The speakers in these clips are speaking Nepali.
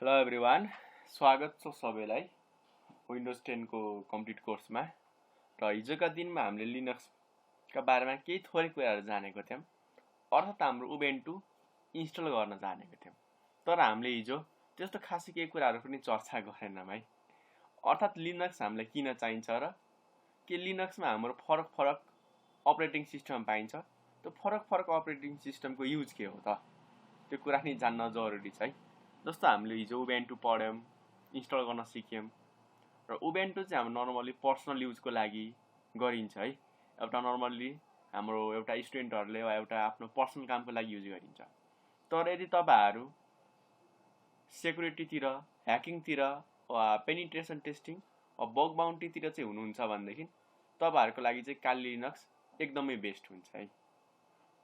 हेलो एभ्रिवान, स्वागत छ सबैलाई विन्डोज 10 को कम्प्लिट कोर्समा। र हिजोका दिनमा हामीले लिनक्सका बारेमा केही थोरै कुराहरू जानेको थियौँ, अर्थात् हाम्रो उबुन्टु इन्स्टल गर्न जानेको थियौँ। तर हामीले हिजो त्यस्तो खासै केही कुराहरू पनि चर्चा गरेनौँ है। अर्थात् लिनक्स हामीलाई किन चाहिन्छ र के लिनक्समा हाम्रो फरक फरक अपरेटिङ सिस्टम पाइन्छ, त्यो फरक फरक अपरेटिङ सिस्टमको युज के हो त, त्यो कुरा नि जान्न जरुरी छ है। जस्तो हामीले हिजो उबुन्टु पढ्यौँ, इन्स्टल गर्न सिक्यौँ र उबुन्टु चाहिँ हाम्रो नर्मली पर्सनल युजको लागि गरिन्छ है। एउटा नर्मल्ली हाम्रो एउटा स्टुडेन्टहरूले वा एउटा आफ्नो पर्सनल कामको लागि युज गरिन्छ। तर यदि तपाईहरू सेक्युरिटीतिर, ह्याकिङतिर वा पेनिट्रेसन टेस्टिङ वा बग बाउन्टीतिर चाहिँ हुनुहुन्छ भनेदेखि तपाईहरुको लागि चाहिँ काली लिनक्स एकदमै बेस्ट हुन्छ है।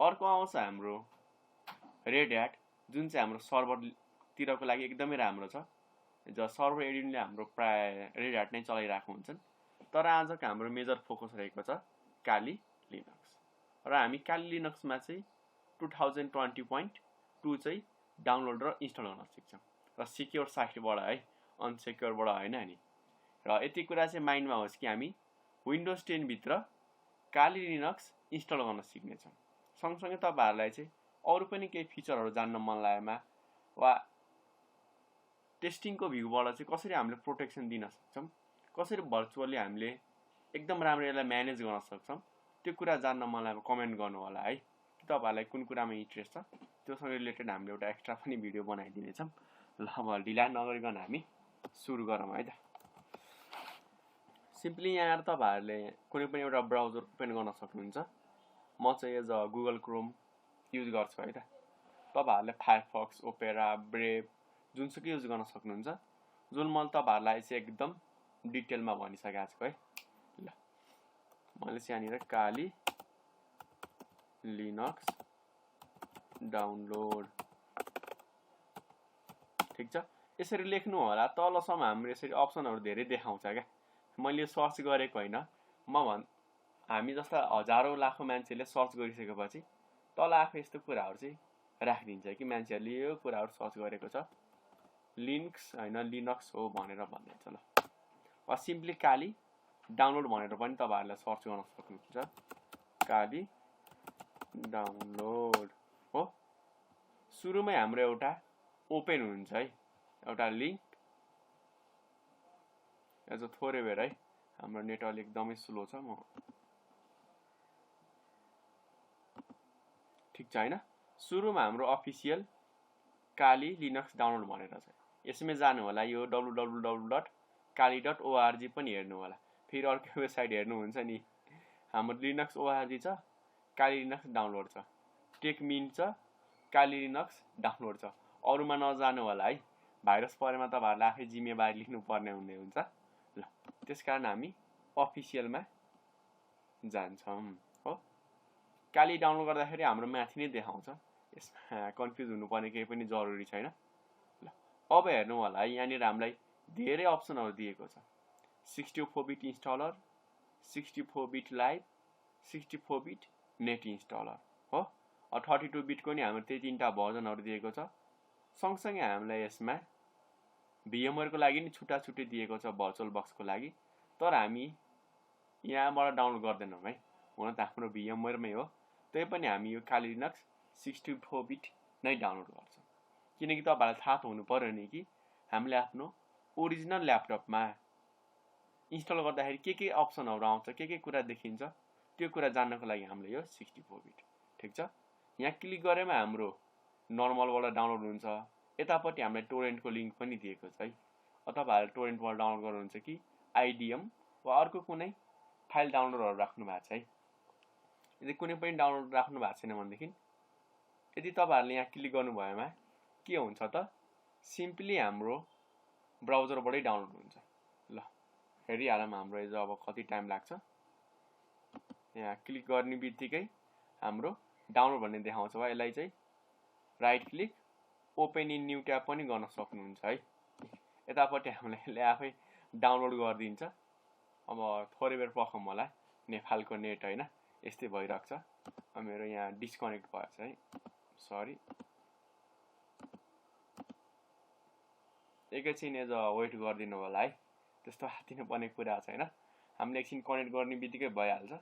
अर्को आउँछ हाम्रो रेड ह्याट, जुन चाहिँ हाम्रो सर्भरतिरको लागि एकदमै राम्रो छ। सर्भर एडिनले हाम्रो प्राय रेड ह्याट नै चलाइरहेको हुन्छन्। तर आजको हाम्रो मेजर फोकस रहेको छ काली लिनक्स। र हामी काली लिनक्समा चाहिँ 2020.2 चाहिँ डाउनलोड र इन्स्टल गर्न सिक्छौँ र सिक्योर साइटबाट है, अनसिक्योरबाट होइन नि। र यति कुरा चाहिँ माइन्डमा होस् कि हामी विन्डोज 10 भित्र काली लिनक्स इन्स्टल गर्न सिक्नेछौँ। सँगसँगै तपाईहरुलाई चाहिँ अरु पनि केही फिचरहरू जान्न मन लागेमा वा टेस्टिङको भ्यूबाट चाहिँ कसरी हामीले प्रोटेक्सन दिन सक्छौँ, कसरी भर्चुअली हामीले एकदम राम्रो यसलाई म्यानेज गर्न सक्छौँ, त्यो कुरा जान्न मन लागेमा कमेन्ट गर्नु होला है। तपाईहरुलाई कुन कुरामा इन्ट्रेस्ट छ त्योसँग रिलेटेड हामीले एउटा एक्स्ट्रा पनि भिडियो बनाइदिनेछौँ। ल अब ढिला नगरिकन हामी सुरु गरौँ है त। सिम्पली यहाँ तपाईहरुले कुनै पनि एउटा ब्राउजर ओपन गर्न सक्नुहुन्छ। म चाहिँ as a Google Chrome use गर्छु है त। तपाईहरुले फायरफक्स, ओपेरा, ब्रेभ जुनसुकै युज गर्न सक्नुहुन्छ, जुन मैले तपाईहरुलाई चाहिँ एकदम डिटेलमा भनिसकेको छु है। ल मैले चाहिँ यहाँनिर काली लिनक्स डाउनलोड, ठीक छ, यसरी लेख्नु होला। तलसम्म हाम्रो यसरी अप्सनहरु धेरै देखाउँछ क्या। मैले सर्च गरेको होइन, हामी जस्ता हजारौं लाखौं मान्छेले सर्च गरिसकेपछि तल आफै यस्तो कुराहरु चाहिँ राखिदिन्छ कि मान्छेहरुले यो कुराहरु सर्च गरेको छ, लिनक्स हैन लिनक्स हो भनेर भनिन्छ। ल वा सिम्पली काली डाउनलोड भनेर पनि तपाईहरुले सर्च गर्न सक्नुहुन्छ। काली डाउनलोड हो। सुरुमै हाम्रो एउटा ओपन हुन्छ है, एउटा लिंक। एज थोरै बेर है, हाम्रो नेट अलि एकदमै स्लो छ। म ठीक छ हैन। सुरुमा हाम्रो अफिसियल काली लिनक्स डाउनलोड भनेर छ। यसमै जानु होला, यो www.kali.org पनि हेर्नु होला। फेरि अर्को वेबसाइट हेर्नुहुन्छ नि, हाम्रो लिनक्स org छ, काली लिनक्स डाउनलोड छ, टेकमिन छ, काली लिनक्स डाउनलोड छ। अरुमा नजानु होला है, भाइरस परेमा तपाईहरुले आफै जिम्मेवारी लिनु पर्ने हुने हुन्छ। ल त्यसकारण हामी अफिसियलमा जान्छौं हो। काली डाउनलोड गर्दाखेरि हाम्रो माथि नै देखाउँछ, यसमा कन्फ्युज हुनुपर्ने केही पनि जरुरी छैन। ल अब हेर्नु होला है, यहाँनिर हामीलाई धेरै अप्सनहरु दिएको छ। 64 bit installer, 64 bit live, 64 bit net installer हो। 32 बिटको नि हाम्रो त्यही तीनटा भर्जनहरु दिएको छ। सँगसँगै हामीलाई यसमा VMware को लागि नि छुट्टा छुट्टै दिएको छ, भर्चुअल बक्सको लागि। तर हामी यहाँबाट डाउनलोड गर्दैनौं है, हुन त हाम्रो VMware मै हो। त्यै पनि हामी यो काली लिनक्स 64 बिट नै डाउनलोड गर्छौं, किनकि तपाईहरुलाई थाहा हुनु पर्यो नि कि हामीले आफ्नो ओरिजिनल ल्यापटपमा इन्स्टल गर्दाखेरि के अप्सनहरु आउँछ, के कुरा देखिन्छ, त्यो कुरा जान्नको लागि हामीले यो 64 बिट, ठीक छ। यहाँ क्लिक गरेमा हाम्रो नर्मलबाट डाउनलोड हुन्छ। यतापट्टि हामीले टोरेन्टको लिंक पनि दिएको छ है। तपाईहरुले टोरेन्टबाट डाउनलोड गर्नुहुन्छ कि IDM वा अर्को कुनै फाइल डाउनलोडहरु राख्नु भएको छ है। यदि कुनै पनि डाउनलोड राख्नु भएको छैन भनेदेखि यदि तपाईहरुले यहाँ क्लिक गर्नु भएमा के हुन्छ त, सिम्पली हाम्रो ब्राउजरबाटै डाउनलोड हुन्छ। ल हेरिहालौं हाम्रो एज अब कति टाइम लाग्छ। यहाँ क्लिक गर्ने बित्तिकै हाम्रो डाउनलोड भन्ने देखाउँछ वा यसलाई चाहिँ right click open in new tab पनि गर्न सक्नुहुन्छ है। यतापट्टि हामीले यसले आफै डाउनलोड गरिदिन्छ। अब थोरै बेर पर्खौं होला, नेपालको नेट हैन यस्तै भइराख्छ। अब मेरो यहाँ डिस्कनेक्ट भएछ है, सरी। एकैछिन एज वेट गरिदिनु होला है, त्यस्तो हातिनु पर्ने कुरा छैन, हामीले एकछिन कनेक्ट गर्ने बित्तिकै भइहाल्छ।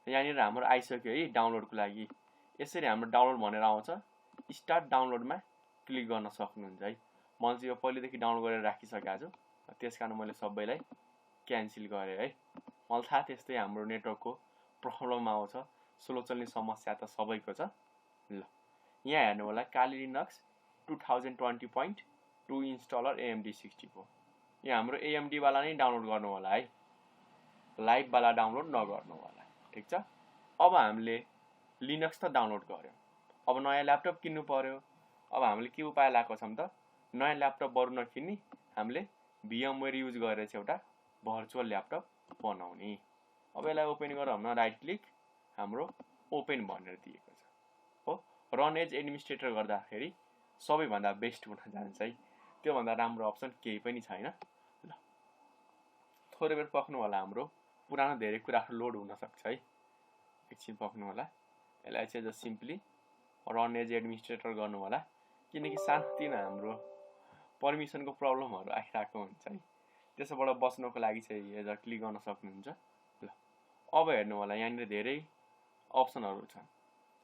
यहाँनिर हाम्रो आइसक्यो है डाउनलोडको लागि। यसरी हाम्रो डाउनलोड भनेर आउँछ, स्टार्ट डाउनलोडमा क्लिक गर्न सक्नुहुन्छ है। मैले चाहिँ यो पहिलेदेखि डाउनलोड गरेर राखिसकेको छु, त्यस कारण मैले सबैलाई क्यान्सल गरेँ है। मलाई थाहा त्यस्तै हाम्रो नेटवर्कको प्रब्लम आउँछ, स्लो चल्ने समस्या त सबैको छ। ल यहाँ हेर्नु होला, काली लिनक्स 2020.2 इन्स्टलर AMD 64। यहाँ हाम्रो AMD वाला नै डाउनलोड गर्नु होला है, लाइभ वाला डाउनलोड नगर्नु होला, ठिक छ। अब हामीले लिनक्स त डाउनलोड गर्यो, अब नयाँ ल्यापटप किन्नु पर्यो। अब हामीले के उपाय लगाएको छौँ त, नयाँ ल्यापटप बरु नकिन्ने, हामीले VMware युज गरेर चाहिँ एउटा भर्चुअल ल्यापटप बनाउने। अब यसलाई ओपन गरेर हाम्रो राइट क्लिक, हाम्रो ओपन भनेर दिएको छ हो। रन एज एडमिनिस्ट्रेटर गर्दाखेरि सबैभन्दा बेस्ट हुन जान्छ है, त्योभन्दा राम्रो अप्सन केही पनि छैन। ल थोरै बेर पर्खनु होला, हाम्रो पुरानो धेरै कुराहरू लोड हुन सक्छ है, एकछिन पर्खनु होला। यसलाई चाहिँ just simply run as administrator गर्नु होला, किनकि सानोतिनो हाम्रो पर्मिसनको प्रब्लमहरू आइरहेको हुन्छ है, त्यसबाट बच्नको लागि चाहिँ एज क्लिक गर्न सक्नुहुन्छ। ल अब हेर्नु होला, यहाँनिर धेरै अप्सनहरू छन्।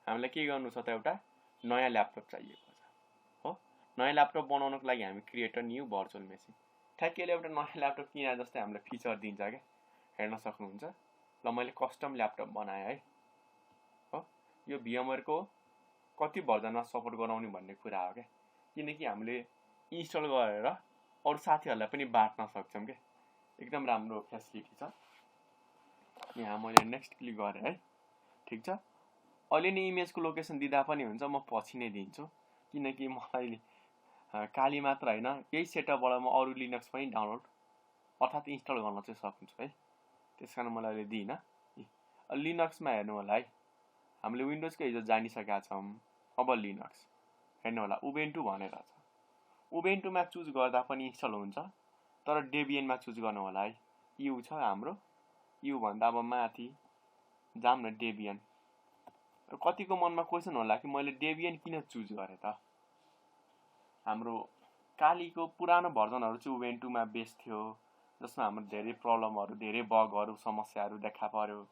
हामीलाई के गर्नु छ त, एउटा नयाँ ल्यापटप चाहिएको छ हो। नयाँ ल्यापटप बनाउनको लागि हामी create a new virtual machine, ठ्याक्कैले एउटा नयाँ ल्यापटप किने जस्तै हामीलाई फिचर दिन्छ क्या, हेर्न सक्नुहुन्छ। ल मैले कस्टम ल्यापटप बनाएँ है हो। यो VMware को कति भर्जनमा सपोर्ट गराउने भन्ने कुरा हो क्या, किनकि हामीले इन्स्टल गरेर अरू साथीहरूलाई पनि बाँड्न सक्छौँ क्या, एकदम राम्रो फेसिलिटी छ। यहाँ मैले नेक्स्ट क्लिक गरेँ है, ठिक छ। अहिले नै इमेजको लोकेसन दिँदा पनि हुन्छ, म पछि नै दिन्छु, किनकि मलाई काली मात्र होइन, यही सेटअपबाट म अरू लिनक्स पनि डाउनलोड अर्थात् इन्स्टल गर्न चाहिँ सक्छु है, त्यस कारण मलाई अहिले दिइनँ। लिनक्समा हेर्नु होला है, हामीले विन्डोजको हिजो जानिसकेका छौँ। अब लिनक्स हेर्नु होला, उबुन्टु भनेर छ। उबुन्टुमा चुज गर्दा पनि इन्स्टल हुन्छ, तर डेबियनमा चुज गर्नु होला है। यु छ हाम्रो, यु भन्दा अब माथि जाम न डेबियन। कतिको मनमा क्वेसन होला कि मैले डेबियन किन चुज गरेँ त, हाम्रो कालीको पुरानो भर्जनहरू चाहिँ उबुन्टुमा बेस थियो, जसमा हाम्रो धेरै प्रब्लमहरू, धेरै बगहरू, समस्याहरू देखा पर्यो।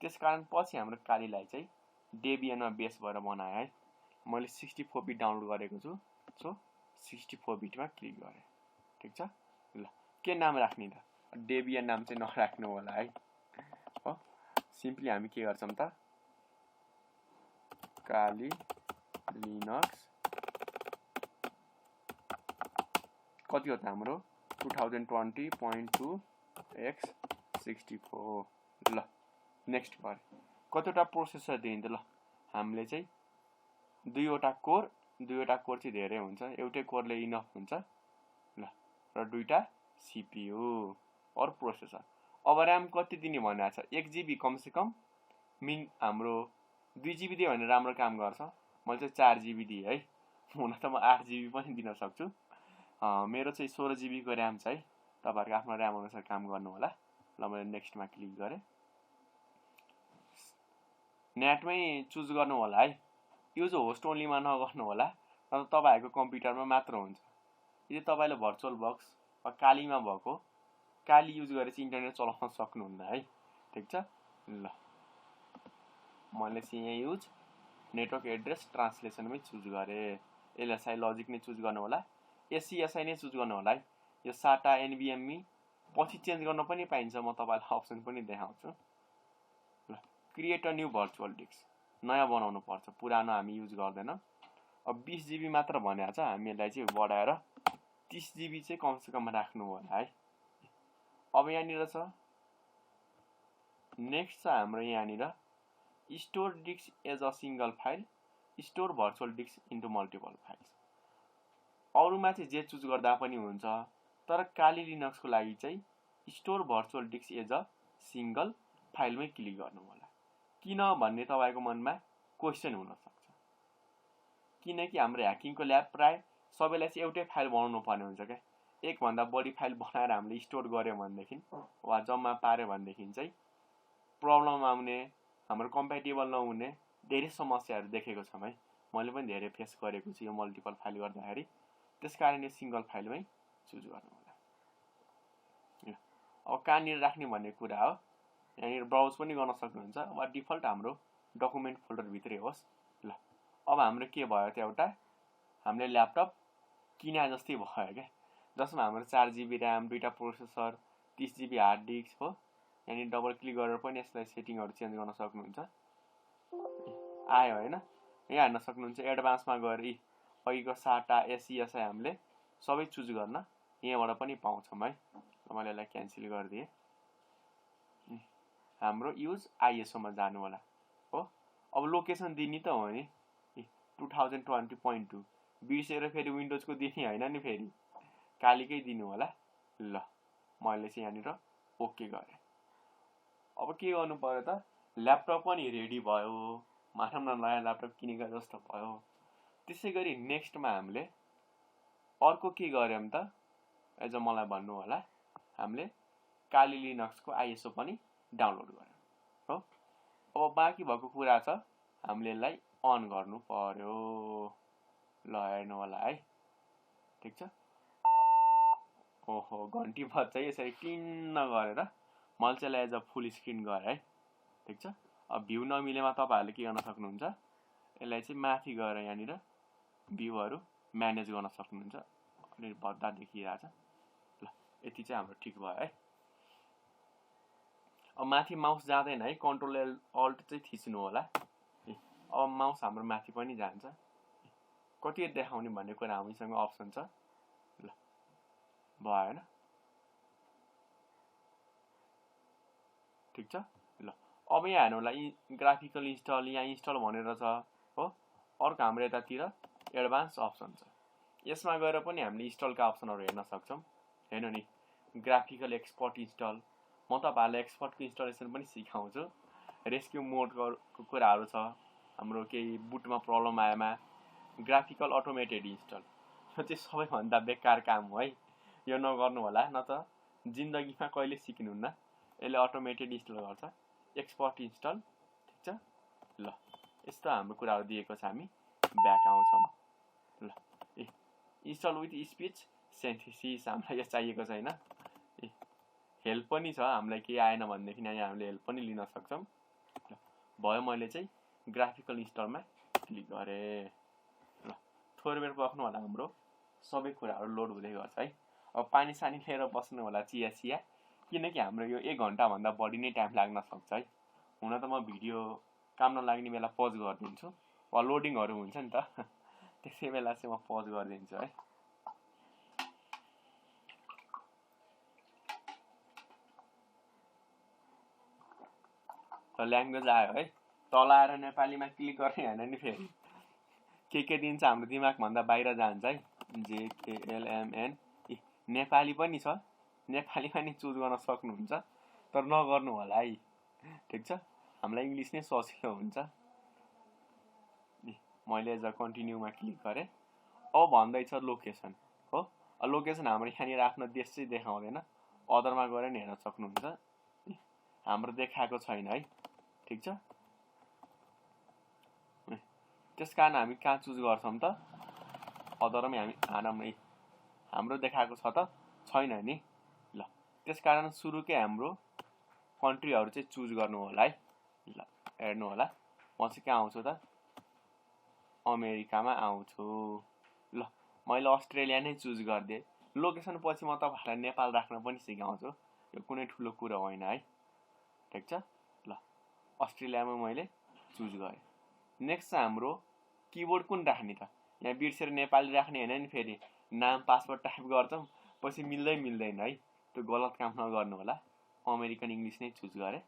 त्यसकारण पछि हाम्रो कालीलाई चाहिँ डेबियनमा बेस भएर बनाएँ है। मैले 64 बिट डाउनलोड गरेको छु, सो 64 बिटमा क्लिक गरेँ, ठिक छ। ल के नाम राख्ने त, डेबियन नाम चाहिँ नराख्नु होला है हो। सिम्पली हामी के गर्छौँ त, काली लिनक्स कति हो त हाम्रो 2020.2 x64। ल नेक्स्ट गरे, कतिवटा प्रोसेसर दिइन्छ। ल हामीले चाहिँ दुईवटा कोर चाहिँ धेरै हुन्छ, एउटै कोरले इनफ हुन्छ। ल र दुईटा CPU और प्रोसेसर। अब ऱ्याम कति दिने भनेको छ, 1 GB कमसेकम, हाम्रो 2 GB दियो भने राम्रो काम गर्छ। मैले चाहिँ 4 GB दिएँ है, हुन त म 8 GB पनि दिन सक्छु। मेरो चाहिँ 16 GB को ऱ्याम छ है, तपाईँहरूको आफ्नो ऱ्याम अनुसार काम गर्नु होला। ल मैले नेक्स्टमा क्लिक गरेँ, नेटमै चुज गर्नु होला है, युज होस्ट ओन्लीमा नगर्नु होला, तर तपाईँहरूको कम्प्युटरमा मात्र हुन्छ। यदि तपाईँले भर्चुअल बक्स वा कालीमा भएको काली युज गरेर चाहिँ इन्टरनेट चलाउन सक्नुहुन्न है, ठिक छ। ल मैले चाहिँ यहाँ युज नेटवर्क एड्रेस ट्रान्सलेसनमै चुज गरेँ, LSI लजिक नै चुज गर्नु होला, SCSI नै चुज गर्नु होला है। यो SATA NVMe पछि चेन्ज गर्न पनि पाइन्छ, म तपाईँलाई अप्सन पनि देखाउँछु। ल create a new virtual disk, नयाँ बनाउनु पर्छ, पुरानो हामी युज गर्दैनौँ। अब 20 GB मात्र भनेको छ, हामीलाई चाहिँ बढाएर 30 GB चाहिँ कमसेकम राख्नु होला है। अब यहाँनिर छ नेक्स्ट छ हाम्रो, यहाँनिर store disk as a single file, store virtual disk into multiple files. अरूमा चाहिँ जे चुज गर्दा पनि हुन्छ, तर काली लिनक्सको लागि चाहिँ store virtual disk as a single फाइलमै क्लिक गर्नु होला। किन भन्ने तपाईँको मनमा क्वेसन हुन सक्छ, किनकि हाम्रो ह्याकिङको ल्याब प्राय सबैलाई चाहिँ एउटै फाइल बनाउनु पर्ने हुन्छ क्या। एकभन्दा बढी फाइल बनाएर हामीले स्टोर गर्यो भनेदेखि वा जम्मा पार्यो भनेदेखि चाहिँ प्रब्लम आउने, हाम्रो कम्प्याटेबल नहुने धेरै समस्याहरू देखेको छौँ है। मैले पनि धेरै फेस गरेको छु यो मल्टिपल फाइल गर्दाखेरि। त्यसकारण यो सिङ्गल फाइलमै चुज गर्नु होला। अब कहाँनिर राख्ने भन्ने कुरा हो। यहाँनिर ब्राउज पनि गर्न सक्नुहुन्छ वा डिफल्ट हाम्रो डकुमेन्ट फोल्डरभित्रै होस्। ल अब हाम्रो के भयो त एउटा हामीले ल्यापटप किने जस्तै भयो क्या, जसमा हाम्रो 4 GB ऱ्याम, 2टा प्रोसेसर, 30 GB हार्ड डिस्क हो। यहाँनिर डबल क्लिक गरेर पनि यसलाई सेटिङहरू चेन्ज गर्न सक्नुहुन्छ। आयो होइन, यहाँ हेर्न सक्नुहुन्छ एडभान्समा गएर अघिको साटा एसई हामीले सबै चुज गर्न यहाँबाट पनि पाउँछौँ है। मैले यसलाई क्यान्सल गरिदिएँ। हाम्रो युज आइएसओमा जानु होला हो। अब लोकेसन दिने त हो नि 2020.2 बिर्सेर फेरि विन्डोजको दिने होइन नि, फेरि कालीकै दिनु होला। ल मैले चाहिँ यहाँनिर ओके गरेँ। अब के गर्नु पर्यो त, ल्यापटप पनि रेडी भयो, मानौँ न नयाँ ल्यापटप किनेको जस्तो भयो। त्यसै गरी नेक्स्टमा हामीले अर्को के गर्यौँ त, एज मलाई भन्नु होला, हामीले काली लिनक्सको आइएसओ पनि डाउनलोड गर्यौँ हो। अब बाँकी भएको कुरा छ हामीले यसलाई अन गर्नु पर्यो। ल हेर्नु होला है, ठिक छ। ओहो घन्टी बज्छ यसरी टिन्न गरेर मैले चाहिँ यसलाई एज अ फुल स्क्रिन गरेँ है, ठिक छ। अब भ्यू नमिलेमा तपाईँहरूले के गर्न सक्नुहुन्छ, यसलाई चाहिँ माथि गएर यहाँनिर भ्यूहरू म्यानेज गर्न सक्नुहुन्छ। अनि भद्दा देखिरहेछ। ल यति चाहिँ हाम्रो ठिक भयो है। अब माथि माउस जाँदैन है, कन्ट्रोल अल्ट चाहिँ थिच्नु होला। अब माउस हाम्रो माथि पनि जान्छ। कति देखाउने भन्ने कुरा हामीसँग अप्सन छ। ल भएन, ठिक छ। ल अब यहाँ हेर्नु होला ग्राफिकल इन्स्टल यहाँ इन्स्टल भनेर छ हो। अर्को हाम्रो यतातिर एडभान्स अप्सन छ, यसमा गएर पनि हामीले इन्स्टलका अप्सनहरू हेर्न सक्छौँ। हेर्नु नि ग्राफिकल एक्सपर्ट इन्स्टल, म तपाईँहरूलाई एक्सपर्टको इन्स्टलेसन पनि सिकाउँछु। रेस्क्यु मोडको कुराहरू छ, हाम्रो केही बुटमा प्रब्लम आएमा ग्राफिकल अटोमेटेड इन्स्टल, यो चाहिँ सबैभन्दा बेकार काम हो है। यो नगर्नु होला, न त जिन्दगीमा कहिले सिक्नुहुन्न। यसले अटोमेटेड इन्स्टल गर्छ, एक्सपर्ट इन्स्टल, ठिक छ। ल यस्तो हाम्रो कुराहरू दिएको छ, हामी ब्याक आउँछौँ। ल इन्स्टल विथ स्पिच सिन्थेसिस हामीलाई यो चाहिएको छैन। हेल्प पनि छ, हामीलाई केही आएन भनेदेखि यहाँ हामीले हेल्प पनि लिन सक्छौँ। ल भयो, मैले चाहिँ ग्राफिकल इन्स्टलमा क्लिक गरेँ। ल थोरै बेर बस्नु होला, हाम्रो सबै कुराहरू लोड हुँदै गर्छ है। अब पानी सानी लिएर बस्नु होला, चिया चिया, किनकि हाम्रो यो 1 घन्टाभन्दा बढी नै टाइम लाग्न सक्छ है। हुन त म भिडियो काम नलाग्ने बेला पज गरिदिन्छु, वा लोडिङहरू हुन्छ नि त त्यसै बेला चाहिँ म पज गरिदिन्छु है। ल्याङ्ग्वेज आयो है, तल आएर नेपालीमा क्लिक गर्ने होइन नि, फेरि के दिन्छ हाम्रो दिमागभन्दा बाहिर जान्छ है। जेकेएलएमएन नेपाली पनि छ, नेपालीमा नि चुज गर्न सक्नुहुन्छ, तर नगर्नु होला है, ठिक छ। हामीलाई इङ्ग्लिस नै सजिलो हुन्छ। मैले एज अ कन्टिन्यूमा क्लिक गरेँ। अब भन्दैछ लोकेसन हो। लोकेसन हाम्रो यहाँनिर आफ्नो देश चाहिँ देखाउँदैन, अदरमा गएर नि हेर्न सक्नुहुन्छ, हाम्रो देखाएको छैन है, ठिक छ। त्यस कारण हामी कहाँ चुज गर्छौँ त, अदरमै हामी हाम्रो देखाएको छ त छैन नि। ल त्यस कारण सुरुकै हाम्रो कन्ट्रीहरू चाहिँ चुज गर्नु होला है। ल हेर्नु होला, म चाहिँ कहाँ आउँछु त, अमेरिकामा आउँछु। ल मैले अस्ट्रेलिया नै चुज गरिदिएँ। लोकेसन पछि म तपाईँहरूलाई नेपाल राख्न पनि सिकाउँछु, यो कुनै ठुलो कुरो होइन है, ठिक छ। ल अस्ट्रेलियामा मैले चुज गरेँ। नेक्स्ट चाहिँ हाम्रो किबोर्ड कुन राख्ने त, यहाँ बिर्सेर नेपाली राख्ने होइन नि, फेरि नाम पासवर्ड टाइप गर्छौँ पछि मिल्दैन है, त्यो गलत काम नगर्नु होला। अमेरिकन इङ्ग्लिस नै चुज गरेँ।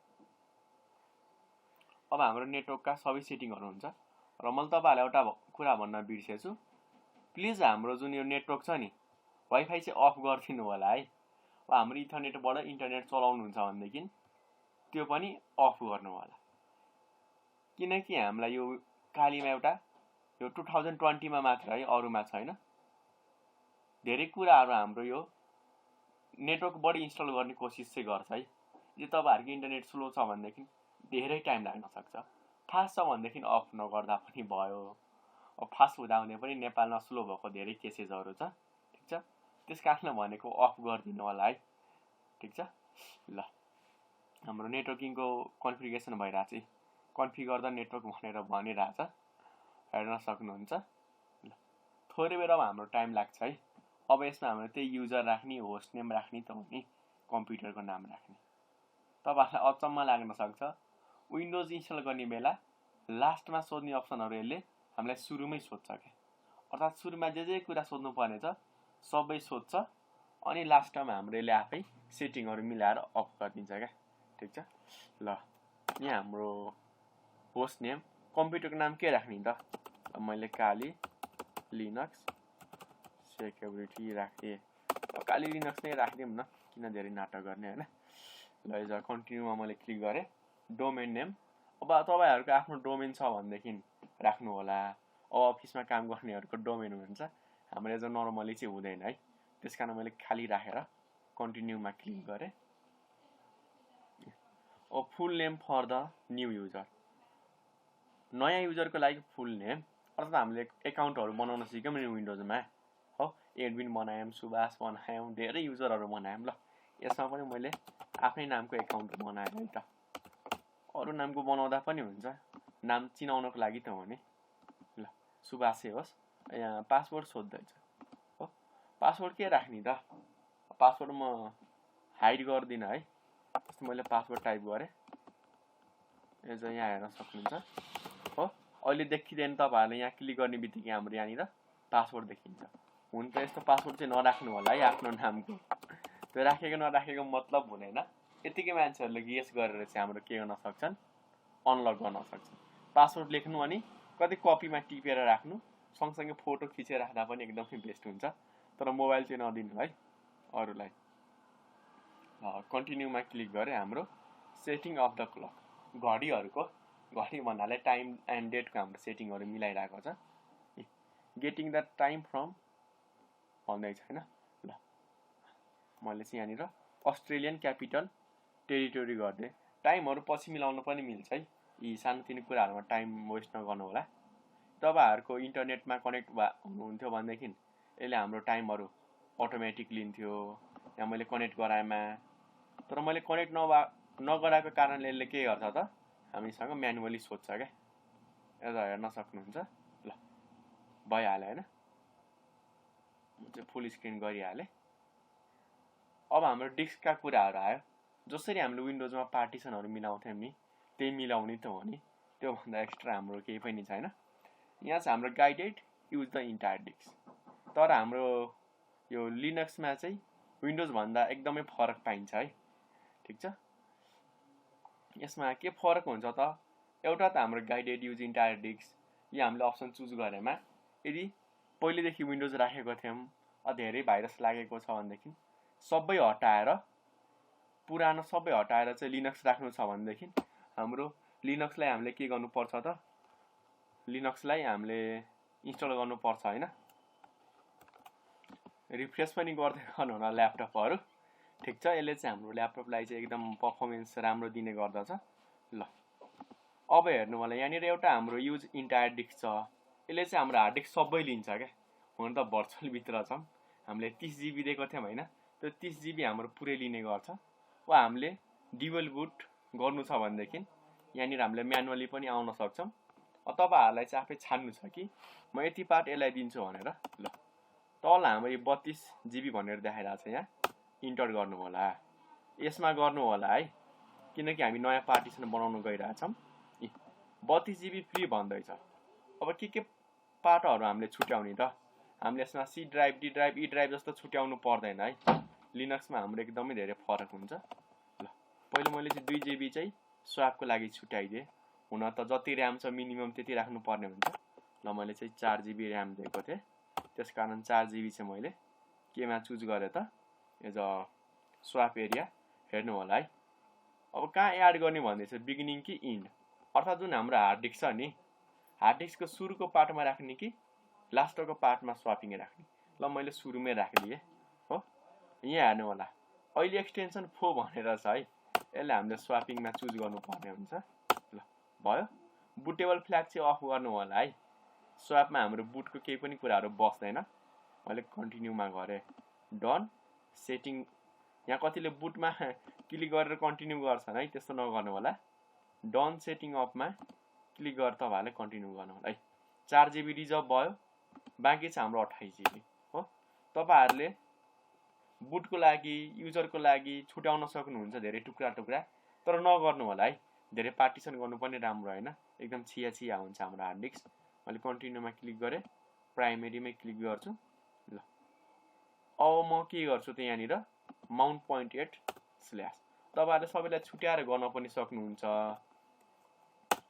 अब हाम्रो नेटवर्कका सबै सेटिङहरू हुन्छ, र मैले तपाईँहरूलाई एउटा कुरा भन्न बिर्सेछु, प्लिज हाम्रो जुन यो नेटवर्क छ नि, वाइफाई चाहिँ अफ गरिदिनु होला है। अब हाम्रो इथरनेटबाट इन्टरनेट चलाउनुहुन्छ भनेदेखि त्यो पनि अफ गर्नु होला, किनकि हामीलाई यो कालीमा एउटा यो 2020मा मात्र है, अरूमा छैन। धेरै कुराहरू हाम्रो यो नेटवर्कबाट इन्स्टल गर्ने कोसिस चाहिँ गर्छ है। यो तपाईँहरूको इन्टरनेट स्लो छ भनेदेखि धेरै टाइम लाग्न सक्छ। फास्ट छ भनेदेखि अफ नगर्दा पनि भयो। अब फास्ट हुँदा हुँदै पनि नेपालमा स्लो भएको धेरै केसेसहरू छ, ठिक छ। त्यस कारणले भनेको अफ गरिदिनु होला है, ठिक छ। ल हाम्रो नेटवर्किङको कन्फिगरेसन भइरहेको छ, कन्फिगर द नेटवर्क भनेर भनिरहेछ, हेर्न सक्नुहुन्छ। ल थोरै बेरमा हाम्रो टाइम लाग्छ है। अब यसमा हामीले त्यही युजर राख्ने, होस्ट नेम राख्ने त हो नि, कम्प्युटरको नाम राख्ने। तपाईँहरूलाई अचम्म लाग्न सक्छ, विन्डोज इन्स्टल गर्ने बेला लास्टमा सोध्ने अप्सनहरू यसले हामीलाई सुरुमै सोध्छ क्या। अर्थात् सुरुमा जे कुरा सोध्नु पर्ने छ सबै सोध्छ, अनि लास्टमा हाम्रो यसले आफै सेटिङहरू मिलाएर अफ गरिदिन्छ क्या, ठिक छ। ल यहाँ हाम्रो होस्ट नेम, कम्प्युटरको नाम के राख्ने त? मैले काली लिनक्स सेक्युरिटी राखेँ। काली लिनक्स नै राखिदिउँ न, किन धेरै नाटक गर्ने होइन। ल हिजो कन्टिन्यूमा मैले क्लिक गरेँ। डोमेन नेम, अब तपाईँहरूको आफ्नो डोमेन छ भनेदेखि राख्नु होला। अब अफिसमा काम गर्नेहरूको डोमेन हुन्छ, हाम्रो एज नर्मली चाहिँ हुँदैन है। त्यस कारण मैले खाली राखेर कन्टिन्यूमा क्लिक गरेँ। अब full name for the new user, नयाँ युजरको लागि फुल नेम, अर्थात् हामीले एकाउन्टहरू बनाउन सिक्यौँ नि विन्डोजमा हो, एडमिन बनायौँ, सुभाष बनायौँ, धेरै युजरहरू बनायौँ। ल यसमा पनि मैले आफ्नै नामको एकाउन्ट बनाएँ है त। अरू नामको बनाउँदा पनि हुन्छ, नाम चिनाउनको लागि त हो नि। ल सुभाषै होस्। यहाँ पासवर्ड सोध्दैछ हो, पासवर्ड के राख्ने त? पासवर्ड म हाइड गर्दिनँ है। जस्तो मैले पासवर्ड टाइप गरेँ, एज यहाँ हेर्न सक्नुहुन्छ हो। अहिले देखिँदैन, तपाईँहरूले यहाँ क्लिक गर्ने बित्तिकै हाम्रो यहाँनिर पासवर्ड देखिन्छ। हुन त यस्तो पासवर्ड चाहिँ नराख्नु होला है आफ्नो नामको, त्यो राखेको नराखेको मतलब हुँदैन। यतिकै मान्छेहरूले गेस गरेर चाहिँ हाम्रो के गर्न सक्छन्, अनलक गर्न सक्छन्। पासवर्ड लेख्नु अनि कतै कपीमा टिपेर राख्नु, सँगसँगै फोटो खिचेर राख्दा पनि एकदमै बेस्ट हुन्छ। तर मोबाइल चाहिँ नदिनु है अरूलाई। कन्टिन्यूमा क्लिक गरेँ। हाम्रो सेटिङ अफ द क्लक, घडीहरूको, घडी भन्नाले टाइम एन्ड डेटको हाम्रो सेटिङहरू मिलाइरहेको छ। गेटिङ द टाइम फ्रम भन्दैछ होइन। ल मैले चाहिँ यहाँनिर अस्ट्रेलियन क्यापिटल टेरिटोरी गरिदिएँ। टाइमहरू पछि मिलाउनु पनि मिल्छ है, यी सानोतिनो कुराहरूमा टाइम वेस्ट नगर्नु होला। तपाईँहरूको इन्टरनेटमा कनेक्ट हुनुहुन्थ्यो भनेदेखि यसले हाम्रो टाइमहरू अटोमेटिक लिन्थ्यो। यहाँ मैले कनेक्ट गराएमा, तर मैले कनेक्ट नगराएको कारणले यसले के गर्छ त, हामीसँग म्यानुअली सोध्छ क्या। यता हेर्न सक्नुहुन्छ। ल भइहाल्यो होइन, म चाहिँ फुल स्क्रिन गरिहालेँ। अब हाम्रो डिस्कका कुराहरू आयो। जसरी हामीले विन्डोजमा पार्टिसनहरू मिलाउँथ्यौँ नि, त्यही मिलाउने त हो नि, त्योभन्दा एक्स्ट्रा हाम्रो केही पनि छैन। यहाँ चाहिँ हाम्रो guided use the entire disk. तर हाम्रो यो लिनक्समा चाहिँ विन्डोजभन्दा एकदमै फरक पाइन्छ है, ठिक छ। यसमा के फरक हुन्छ त? एउटा त हाम्रो गाइडेड युज इन्टायर डिस्क, यो हामीले अप्सन चुज गरेमा यदि पहिलेदेखि विन्डोज राखेको थियौँ, धेरै भाइरस लागेको छ भनेदेखि सबै हटाएर, पुरानो सबै हटाएर चाहिँ लिनक्स राख्नु छ भनेदेखि हाम्रो लिनक्सलाई हामीले के गर्नुपर्छ त, लिनक्सलाई हामीले इन्स्टल गर्नुपर्छ होइन। रिफ्रेस पनि गर्दै गर्नु होला ल्यापटपहरू, ठिक छ। यसले चाहिँ हाम्रो ल्यापटपलाई चाहिँ एकदम पर्फर्मेन्स राम्रो दिने गर्दछ। ल अब हेर्नु होला, यहाँनिर एउटा हाम्रो युज इन्टायर डिस्क छ। यसले चाहिँ हाम्रो हार्ड डिस्क सबै लिन्छ क्या। हुन त भर्चुअलभित्र छौँ, हामीले 30 GB दिएको थियौँ होइन, त्यो 30 GB हाम्रो पुरै लिने गर्छ। वा हामीले डिबल बुट गर्नु छ भनेदेखि यहाँनिर हामीले म्यानुअली पनि आउन सक्छौँ। तपाईँहरूलाई चाहिँ आफै छान्नु छ कि म यति पार्ट यसलाई दिन्छु भनेर। ल तल हाम्रो यो 32 GB भनेर देखाइरहेको छ, यहाँ इन्टर गर्नु होला, यसमा गर्नु होला है, किनकि हामी नयाँ पार्टिसन बनाउन गइरहेछौँ। 32 GB फ्री भन्दैछ। अब के पार्टहरू हामीले छुट्याउने त? हामीले यसमा सी ड्राइभ, डी ड्राइभ, ई ड्राइभ जस्तो छुट्याउनु पर्दैन है। लिनक्समा हाम्रो एकदमै धेरै फरक हुन्छ। ल पहिलो मैले चाहिँ 2 GB चाहिँ स्वापको लागि छुट्याइदिएँ। हुन त जति ऱ्याम छ मिनिमम त्यति राख्नुपर्ने हुन्छ। ल मैले चाहिँ 4 GB ऱ्याम दिएको थिएँ, त्यस कारण 4 GB चाहिँ मैले केमा चुज गरेँ त, एज अ स्वाप एरिया। हेर्नु होला है। अब कहाँ एड गर्ने भन्दैछ, बिगिनिङ कि इन्ड, अर्थात् जुन हाम्रो हार्ड डिस्क छ नि, हार्ड डिस्कको सुरुको पार्टमा राख्ने कि लास्टको पार्टमा स्वापिङ राख्ने। ल मैले सुरुमै राखिदिएँ हो। यहाँ हेर्नु होला, अहिले एक्सटेन्सन 4 भनेर छ है। यसलाई हामीले स्वापिङमा चुज गर्नुपर्ने हुन्छ। ल भयो। बुटेबल फ्ल्याग चाहिँ अफ गर्नु होला है। स्वापमा हाम्रो बुटको केही पनि कुराहरू बस्दैन। मैले कन्टिन्यूमा गरेँ। Done setting. यहाँ कतिले बुटमा क्लिक गरेर कन्टिन्यू गर्छन् है, त्यस्तो नगर्नु होला। डन सेटिङ अपमा क्लिक गरेर तपाईँहरूले कन्टिन्यू गर्नु होला है। 4 GB रिजर्भ भयो। बाँकी चाहिँ हाम्रो 28 GB हो। तपाईँहरूले बुटको लागि युजरको लागि छुट्याउन सक्नुहुन्छ धेरै टुक्रा टुक्रा, तर नगर्नु होला है। धेरै पार्टिसन गर्नु पनि राम्रो होइन, एकदम छिया छिया हुन्छ हाम्रो हार्ड डिस्क। मैले कन्टिन्यूमा क्लिक गरेँ, प्राइमेरीमै क्लिक गर्छु। ल अब म के गर्छु त यहाँनिर माउन्ट पोइन्ट एट स्ल्यास। तपाईँहरूले सबैलाई छुट्याएर गर्न पनि सक्नुहुन्छ।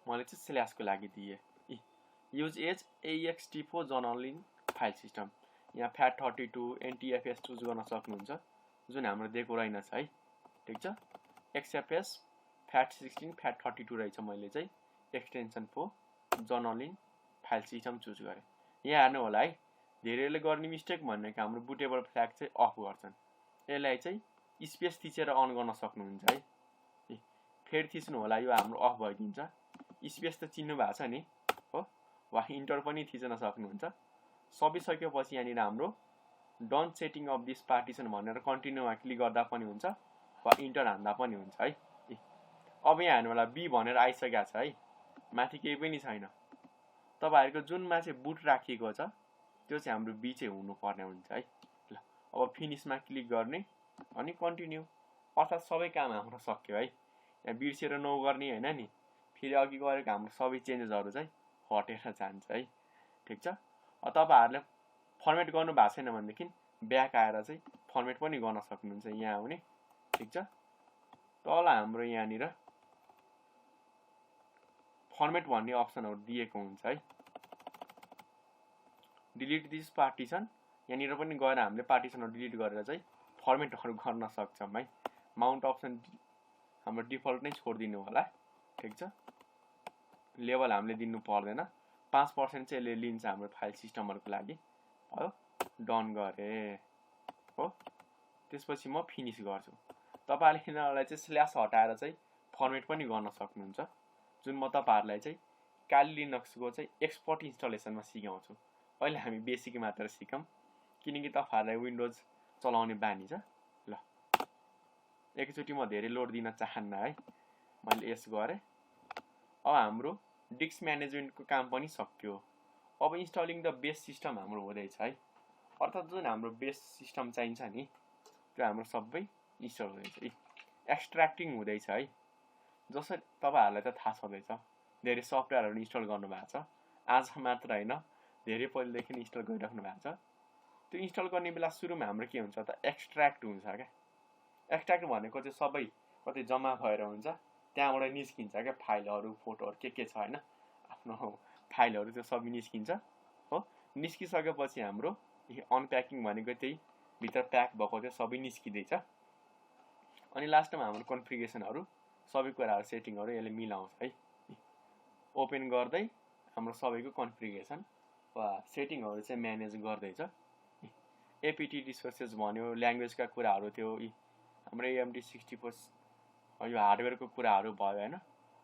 मैले चाहिँ स्ल्यासको लागि दिएँ। Use as AEX-T4 journal in file system. यहाँ FAT32 NTFS चुज गर्न सक्नुहुन्छ, जुन हाम्रो दिएको रहेनछ है। ठिक छ। XFS FAT16 FAT32 रहेछ। मैले चाहिँ एक्सटेन्सन फो journal in file system choose गरेँ। यहाँ हेर्नु होला है, धेरैले गर्ने मिस्टेक भनेको हाम्रो बुटेबल फ्ल्याग चाहिँ अफ गर्छन्। यसलाई चाहिँ स्पेस थिचेर अन गर्न सक्नुहुन्छ है। फेरि थिच्नु होला, यो हाम्रो अफ भइदिन्छ। स्पेस त चिन्नु भएको छ नि हो, वा इन्टर पनि थिच्न सक्नुहुन्छ। सबै सकेपछि यहाँनिर हाम्रो done setting of this partition भनेर कन्टिन्यूमा क्लिक गर्दा पनि हुन्छ, वा इन्टर हान्दा पनि हुन्छ है। अब यहाँ हेर्नु होला बी भनेर आइसकेको छ है, माथि केही पनि छैन। तपाईँहरूको जुनमा चाहिँ बुट राखिएको छ त्यो चाहिँ हाम्रो बी चाहिँ हुनुपर्ने हुन्छ है। ल अब फिनिसमा क्लिक गर्ने अनि कन्टिन्यू, अर्थात् सबै काम हाम्रो सक्यो है। यहाँ बिर्सेर नगर्ने होइन नि, फेरि अघि गरेको हाम्रो सबै चेन्जेसहरू चाहिँ हटेर जान्छ है। ठिक छ। तपाईँहरूले फर्मेट गर्नु भएको छैन भनेदेखि ब्याक आएर चाहिँ फर्मेट पनि गर्न सक्नुहुन्छ, यहाँ आउने। ठिक छ। तल हाम्रो यहाँनिर फर्मेट भन्ने अप्सनहरू दिएको हुन्छ है। डिलिट दिस पार्टिसन, यहाँनिर पनि गएर हामीले पार्टिसनहरू डिलिट गरेर चाहिँ फर्मेटहरू गर्न सक्छौँ है। माउन्ट अप्सन हाम्रो डिफल्ट नै छोडिदिनु होला। ठिक छ। लेभल हामीले दिनु पर्दैन, 5% चाहिँ यसले लिन्छ हाम्रो फाइल सिस्टमहरूको लागि। भयो। डन गरेँ हो। त्यसपछि म फिनिस गर्छु। तपाईँहरूले यिनीहरूलाई चाहिँ स्ल्यास हटाएर चाहिँ फर्मेट पनि गर्न सक्नुहुन्छ, जुन म तपाईँहरूलाई चाहिँ काली लिनक्सको चाहिँ एक्सपर्ट इन्स्टलेसनमा सिकाउँछु। अहिले हामी बेसिक मात्र सिकौँ, किनकि तपाईँहरूलाई विन्डोज चलाउने बानी छ। ल एकचोटि म धेरै लोड दिन चाहन्न है, मैले यस गरेँ। अब हाम्रो डिस्क म्यानेजमेन्टको काम पनि सक्यो। अब इन्स्टलिङ द बेस सिस्टम हाम्रो हुँदैछ है, अर्थात् जुन हाम्रो बेस सिस्टम चाहिन्छ नि त्यो हाम्रो सबै इन्स्टल हुँदैछ। एक्सट्र्याक्टिङ हुँदैछ है। जसरी तपाईँहरूलाई त थाहा छँदैछ, धेरै सफ्टवेयरहरू इन्स्टल गर्नुभएको छ, आज मात्र होइन धेरै पहिलेदेखि इन्स्टल गरिराख्नु भएको छ। त्यो इन्स्टल गर्ने बेला सुरुमा हाम्रो के हुन्छ त एक्सट्र्याक्ट हुन्छ क्या। एक्सट्र्याक्ट भनेको चाहिँ सबै कतै जम्मा भएर हुन्छ, त्यहाँबाट निस्किन्छ क्या फाइलहरू फोटोहरू के छ होइन, आफ्नो फाइलहरू त्यो सबै निस्किन्छ हो। निस्किसकेपछि हाम्रो अनप्याकिङ भनेको त्यही भित्र प्याक भएको त्यो सबै निस्किँदैछ। अनि लास्टमा हाम्रो कन्फिगरेसनहरू सबै कुराहरू सेटिङहरू यसले मिलाउँछ है। ओपन गर्दै हाम्रो सबैको कन्फिगरेसन वा सेटिङहरू चाहिँ म्यानेज गर्दैछ। एपिटी रिसोर्सेस भन्यो, ल्याङ्ग्वेजका कुराहरू थियो, हाम्रो AMD 64 यो हार्डवेयरको कुराहरू भयो होइन,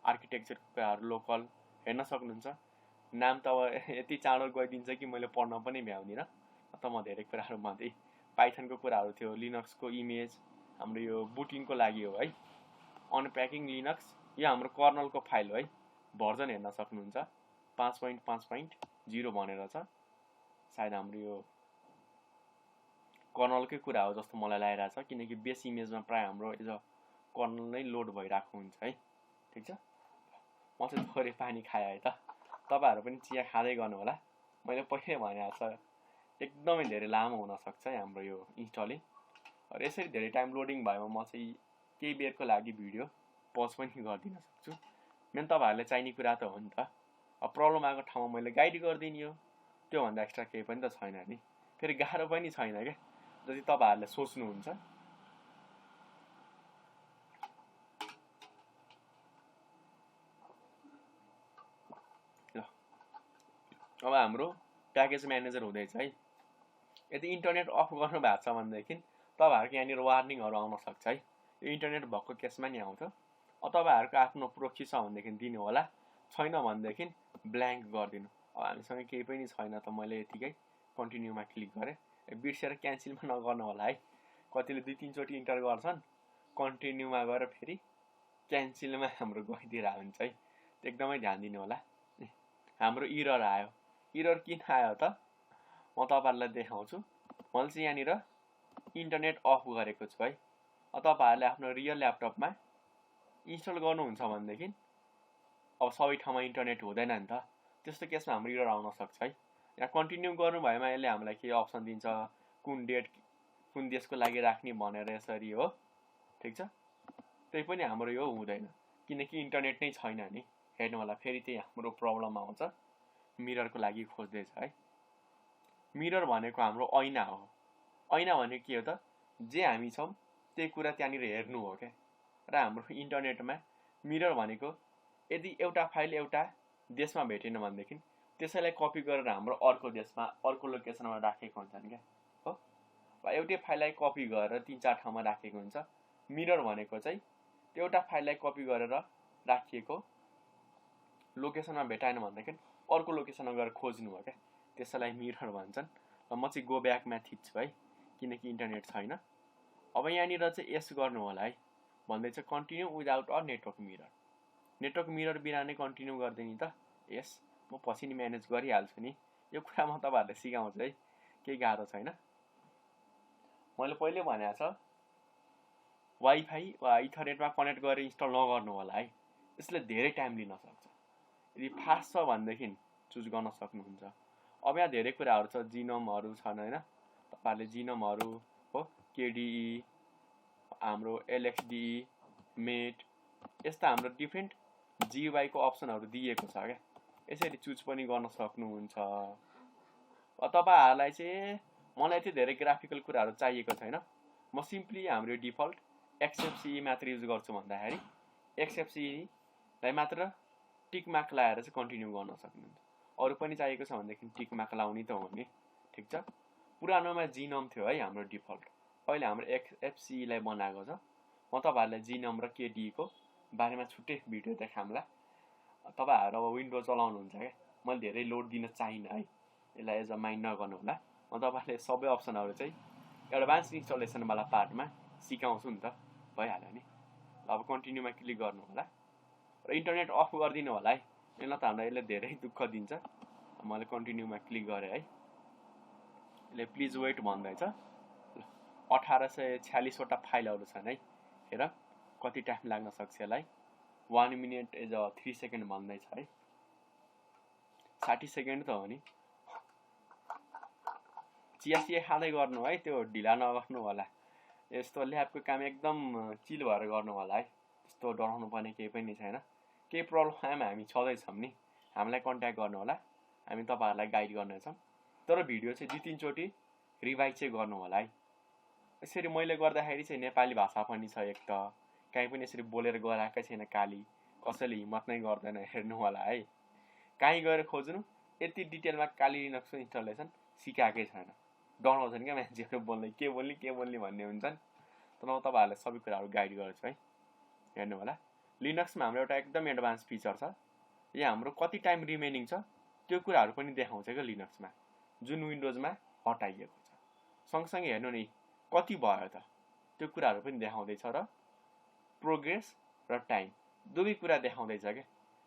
आर्किटेक्चरको कुराहरू लोकल हेर्न सक्नुहुन्छ। नाम त अब यति चाँडो गइदिन्छ कि मैले पढ्न पनि भ्याउँदिनँ, त म धेरै कुराहरू भन्दै। पाइथनको कुराहरू थियो, लिनक्सको इमेज हाम्रो यो बुटिङको लागि हो है। अनप्याकिङ लिनक्स, यो हाम्रो कर्नलको फाइल हो है, भर्जन हेर्न सक्नुहुन्छ 5.5.0 भनेर छ। सायद हाम्रो यो कर्नलकै कुरा हो जस्तो मलाई लागिरहेछ, किनकि बेस इमेजमा प्रायः हाम्रो एज अ कर्नल नै लोड भइरहेको हुन्छ है। ठिक छ। म चाहिँ थोरै पानी खाएँ है त, तपाईँहरू पनि चिया खाँदै गर्नु होला। मैले पहिल्यै भनेको छ एकदमै धेरै लामो हुनसक्छ है हाम्रो यो इन्स्टलिङ, र यसरी धेरै टाइम लोडिङ भएमा म चाहिँ केही बेरको लागि भिडियो पज पनि गरिदिन सक्छु। मेन तपाईँहरूले चाहिने कुरा त हो नि त। अब प्रब्लम आएको ठाउँमा मैले गाइड गरिदिने हो, त्योभन्दा एक्स्ट्रा केही पनि त छैन नि। फेरि गाह्रो पनि छैन क्या, जति तपाईँहरूले सोच्नुहुन्छ। ल अब हाम्रो प्याकेज म्यानेजर हुँदैछ है। यदि इन्टरनेट अफ गर्नु भएको छ भनेदेखि तपाईँहरूको यहाँनिर वार्निङहरू आउन सक्छ है। यो इन्टरनेट भएको केसमा नि आउँछ। तपाईँहरूको आफ्नो प्रोक्सी छ भनेदेखि दिनु होला, छैन भनेदेखि ब्ल्याङ्क गरिदिनु। अब हामीसँग केही पनि छैन त मैले यतिकै कन्टिन्यूमा क्लिक गरेँ। बिर्सेर क्यान्सलमा नगर्नु होला है, कतिले 2-3 चोटि इन्टर गर्छन्, कन्टिन्यूमा गएर फेरि क्यान्सलमा हाम्रो गइदिरहेको हुन्छ है, एकदमै ध्यान दिनु होला। हाम्रो इरर आयो, इरर किन आयो त म तपाईँहरूलाई देखाउँछु। मैले चाहिँ यहाँनिर इन्टरनेट अफ गरेको छु है। तपाईँहरूले आफ्नो रियल ल्यापटपमा इन्स्टल गर्नुहुन्छ भनेदेखि अब सबै ठाउँमा इन्टरनेट हुँदैन नि त, त्यस्तो केसमा हाम्रो इरर आउन सक्छ है। यहाँ कन्टिन्यू गर्नुभएमा यसले हामीलाई के अप्सन दिन्छ, कुन डेट कुन देशको लागि राख्ने भनेर यसरी हो, ठिक छ। त्यही पनि हाम्रो यो हुँदैन किनकि इन्टरनेट नै छैन नि। हेर्नु होला फेरि त्यही हाम्रो प्रब्लम आउँछ, मिररको लागि खोज्दैछ है। मिरर भनेको हाम्रो ऐना हो। ऐना भनेको के हो त, जे हामी छौँ त्यही कुरा त्यहाँनिर हेर्नु हो क्या। र हाम्रो इन्टरनेटमा मिरर भनेको यदि एउटा फाइल एउटा देशमा भेटेन भनेदेखि त्यसैलाई कपी गरेर हाम्रो अर्को देशमा अर्को लोकेसनमा राखेको हुन्छन् क्या हो। वा एउटै फाइललाई कपी गरेर 3-4 ठाउँमा राखेको हुन्छ। मिरर भनेको चाहिँ त्यो एउटा फाइललाई कपी गरेर राखिएको लोकेसनमा भेटाएन भनेदेखि अर्को लोकेसनमा गएर खोज्नु हो क्या, त्यसैलाई मिरर भन्छन्। र म चाहिँ गो ब्याकमा थिच्छु है किनकि इन्टरनेट छैन। अब यहाँनिर चाहिँ यस गर्नु होला है, भन्दैछ continue without a network mirror. Network mirror बिना नै कन्टिन्यू गरिदिने त यस, म पछि नि म्यानेज गरिहाल्छु नि। यो कुरा म तपाईँहरूलाई सिकाउँछु है, केही गाह्रो छैन। मैले पहिले भनेको छ वाइफाई वा इथरनेटमा कनेक्ट गरेर इन्स्टल नगर्नु होला है, यसले धेरै टाइम लिन सक्छ। यदि फास्ट छ भनेदेखि चुज गर्न सक्नुहुन्छ। अब यहाँ धेरै कुराहरू छ, जिनोमहरू छन् होइन, तपाईँहरूले जिनोमहरू हो, केडिई, हाम्रो एलएक्सडी, मेट, यस्ता हाम्रो डिफ्रेन्ट जियुआईको अप्सनहरू दिएको छ क्या, यसरी चुज पनि गर्न सक्नुहुन्छ। तपाईँहरूलाई चाहिँ मलाई चाहिँ धेरै ग्राफिकल कुराहरू चाहिएको छैन, म सिम्पली हाम्रो डिफल्ट एक्सएफसी मात्र युज गर्छु भन्दाखेरि एक्सएफसीलाई मात्र टिक मार्क लगाएर चाहिँ कन्टिन्यू गर्न सक्नुहुन्छ। अरू पनि चाहिएको छ भनेदेखि टिक मार्क लाउने त हो नि, ठिक छ। पुरानोमा जिनोम थियो है हाम्रो डिफल्ट, अहिले हाम्रो एक्सएफसीलाई बनाएको छ। म तपाईँहरूलाई जिनोम र केडीको बारेमा छुट्टै भिडियो देखाउँला। तपाईँहरू अब विन्डो चलाउनुहुन्छ क्या, मैले धेरै लोड दिन चाहिनँ है, यसलाई एज अ माइन्ड नगर्नु होला। म तपाईँहरूले सबै अप्सनहरू चाहिँ एडभान्स इन्स्टलेसनवाला पार्टमा सिकाउँछु नि त, भइहाल्यो नि। अब कन्टिन्यूमा क्लिक गर्नु होला र इन्टरनेट अफ गरिदिनु होला है, यसले त हामीलाई यसले धेरै दुःख दिन्छ। मैले कन्टिन्यूमा क्लिक गरेँ है, यसले प्लिज वेट भन्दैछ। 1846वटा फाइलहरू छन् है, हेर कति टाइम लाग्न सक्छ यसलाई। 1 मिनट एज अ 3 सेकेन्ड भन्दैछ है, 60 सेकेन्ड त हो नि। चिया खाँदै गर्नु है, त्यो ढिला नगर्नु होला। यस्तो ल्याबको काम एकदम चिल भएर गर्नु होला है, त्यस्तो डराउनु पर्ने केही पनि छैन। केही प्रब्लम आएमा हामी छँदैछौँ नि, हामीलाई कन्ट्याक्ट गर्नु होला, हामी तपाईँहरूलाई गाइड गर्नेछौँ। तर भिडियो चाहिँ 2-3 चोटि रिभाइज चाहिँ गर्नु होला है। यसरी मैले गर्दाखेरि चाहिँ नेपाली भाषा पनि छ एक त, कहीँ पनि यसरी बोलेर गराएकै छैन काली, कसैले हिम्मत नै गर्दैन, हेर्नु होला है। कहीँ गएर खोज्नु यति डिटेलमा काली लिनक्सको इन्स्टलेसन सिकाएकै छैन, डराउँछन् क्या मान्छेहरू बोल्ने, के बोल्ने भन्ने हुन्छन्। तर म तपाईँहरूलाई सबै कुराहरू गाइड गर्छु है, हेर्नु होला। लिनक्समा हाम्रो एउटा एकदम एडभान्स फिचर छ, यहाँ हाम्रो कति टाइम रिमेनिङ छ त्यो कुराहरू पनि देखाउँछ क्या लिनक्समा, जुन विन्डोजमा हटाइएको छ। सँगसँगै हेर्नु नि कति भयो त, त्यो कुराहरू पनि देखाउँदैछ र प्रोग्रेस र टाइम दुवै कुरा देखाउँदैछ क्या।